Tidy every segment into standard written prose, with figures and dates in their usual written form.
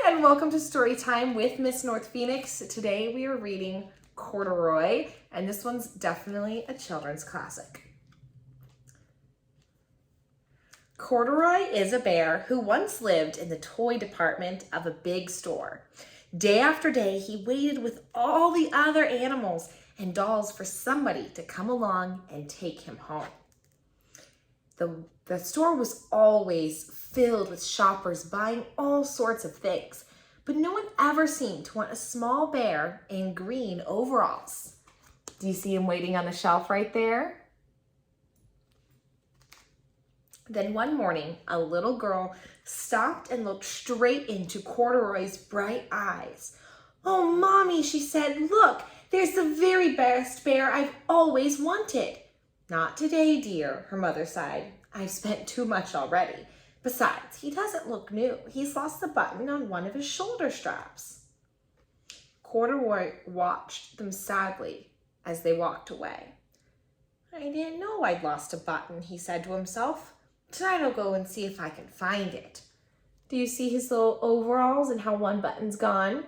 and welcome to Storytime with Miss North Phoenix. Today we are reading Corduroy, and this one's definitely a children's classic. Corduroy is a bear who once lived in the toy department of a big store. Day after day, he waited with all the other animals and dolls for somebody to come along and take him home. The store was always filled with shoppers buying all sorts of things, but no one ever seemed to want a small bear in green overalls. Do you see him waiting on the shelf right there? Then one morning, a little girl stopped and looked straight into Corduroy's bright eyes. "Oh, Mommy," she said, "look, there's the very best bear I've always wanted." "Not today, dear," her mother sighed. "I've spent too much already. Besides, he doesn't look new. He's lost the button on one of his shoulder straps." Corduroy watched them sadly as they walked away. "I didn't know I'd lost a button," he said to himself. "Tonight I'll go and see if I can find it." Do you see his little overalls and how one button's gone?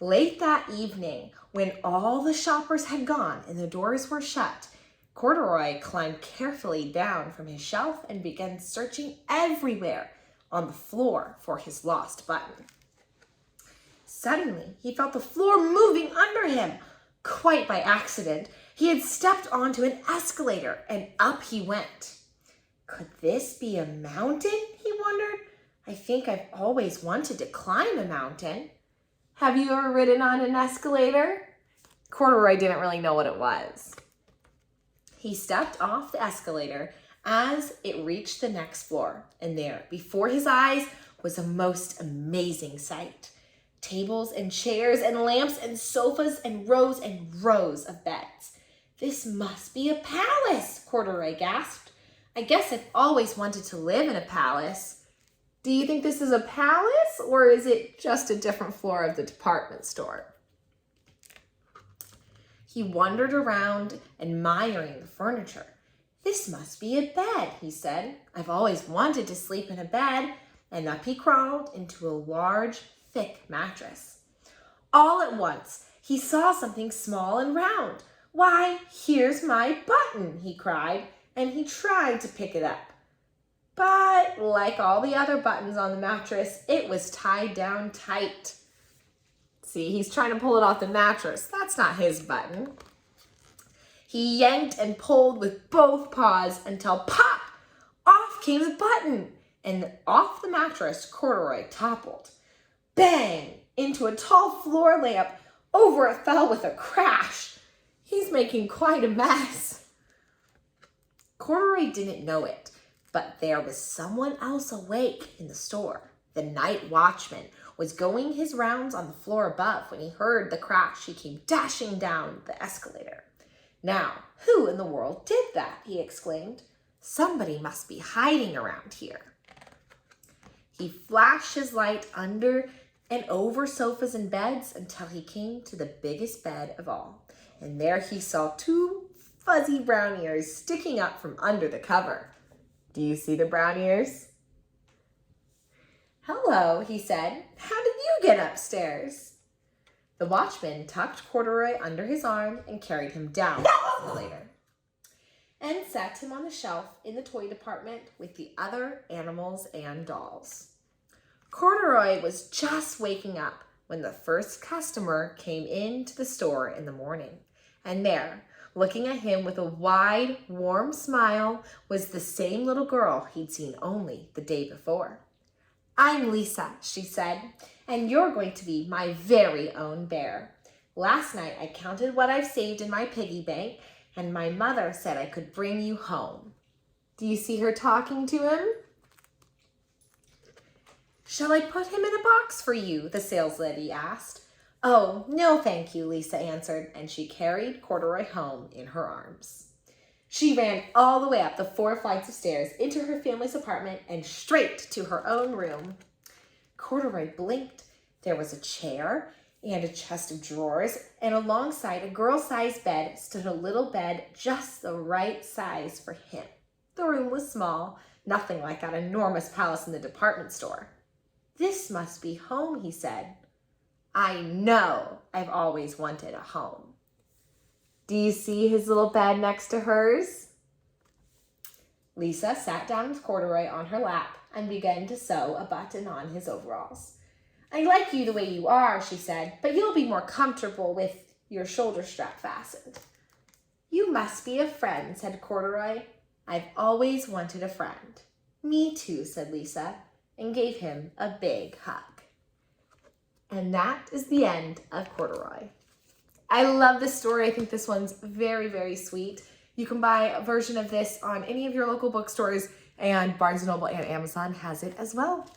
Late that evening, when all the shoppers had gone and the doors were shut, Corduroy climbed carefully down from his shelf and began searching everywhere on the floor for his lost button. Suddenly, he felt the floor moving under him. Quite by accident, he had stepped onto an escalator and up he went. Could this be a mountain? He wondered. "I think I've always wanted to climb a mountain." Have you ever ridden on an escalator? Corduroy didn't really know what it was. He stepped off the escalator as it reached the next floor, and there, before his eyes, was a most amazing sight. Tables and chairs and lamps and sofas and rows of beds. "This must be a palace," Corduroy gasped. "I guess I've always wanted to live in a palace." Do you think this is a palace, or is it just a different floor of the department store? He wandered around, admiring the furniture. "This must be a bed," he said. "I've always wanted to sleep in a bed," and up he crawled into a large, thick mattress. All at once, he saw something small and round. "Why, here's my button," he cried, and he tried to pick it up. But like all the other buttons on the mattress, it was tied down tight. See, he's trying to pull it off the mattress. That's not his button. He yanked and pulled with both paws until pop! Off came the button, and off the mattress, Corduroy toppled. Bang! Into a tall floor lamp. Over it fell with a crash. He's making quite a mess. Corduroy didn't know it, but there was someone else awake in the store. The night watchman was going his rounds on the floor above when he heard the crash. He came dashing down the escalator. "Now, who in the world did that?" he exclaimed. "Somebody must be hiding around here." He flashed his light under and over sofas and beds until he came to the biggest bed of all. And there he saw two fuzzy brown ears sticking up from under the cover. Do you see the brown ears? "Hello," he said. "How did you get upstairs?" The watchman tucked Corduroy under his arm and carried him down the escalator and set him on the shelf in the toy department with the other animals and dolls. Corduroy was just waking up when the first customer came into the store in the morning. And there, looking at him with a wide, warm smile, was the same little girl he'd seen only the day before. "I'm Lisa," she said, "and you're going to be my very own bear. Last night I counted what I've saved in my piggy bank, and my mother said I could bring you home." Do you see her talking to him? "Shall I put him in a box for you?" the saleslady asked. "Oh, no, thank you," Lisa answered, and she carried Corduroy home in her arms. She ran all the way up the 4 flights of stairs into her family's apartment and straight to her own room. Corduroy blinked. There was a chair and a chest of drawers, and alongside a girl-sized bed stood a little bed just the right size for him. The room was small, nothing like that enormous palace in the department store. This must be home, he said. I know I've always wanted a home. Do you see his little bed next to hers? Lisa sat down with Corduroy on her lap and began to sew a button on his overalls. I like you the way you are, she said, but you'll be more comfortable with your shoulder strap fastened. You must be a friend, said Corduroy. I've always wanted a friend. Me too, said Lisa, and gave him a big hug. And that is the end of Corduroy. I love this story. I think this one's very, very sweet. You can buy a version of this on any of your local bookstores, and Barnes & Noble and Amazon has it as well.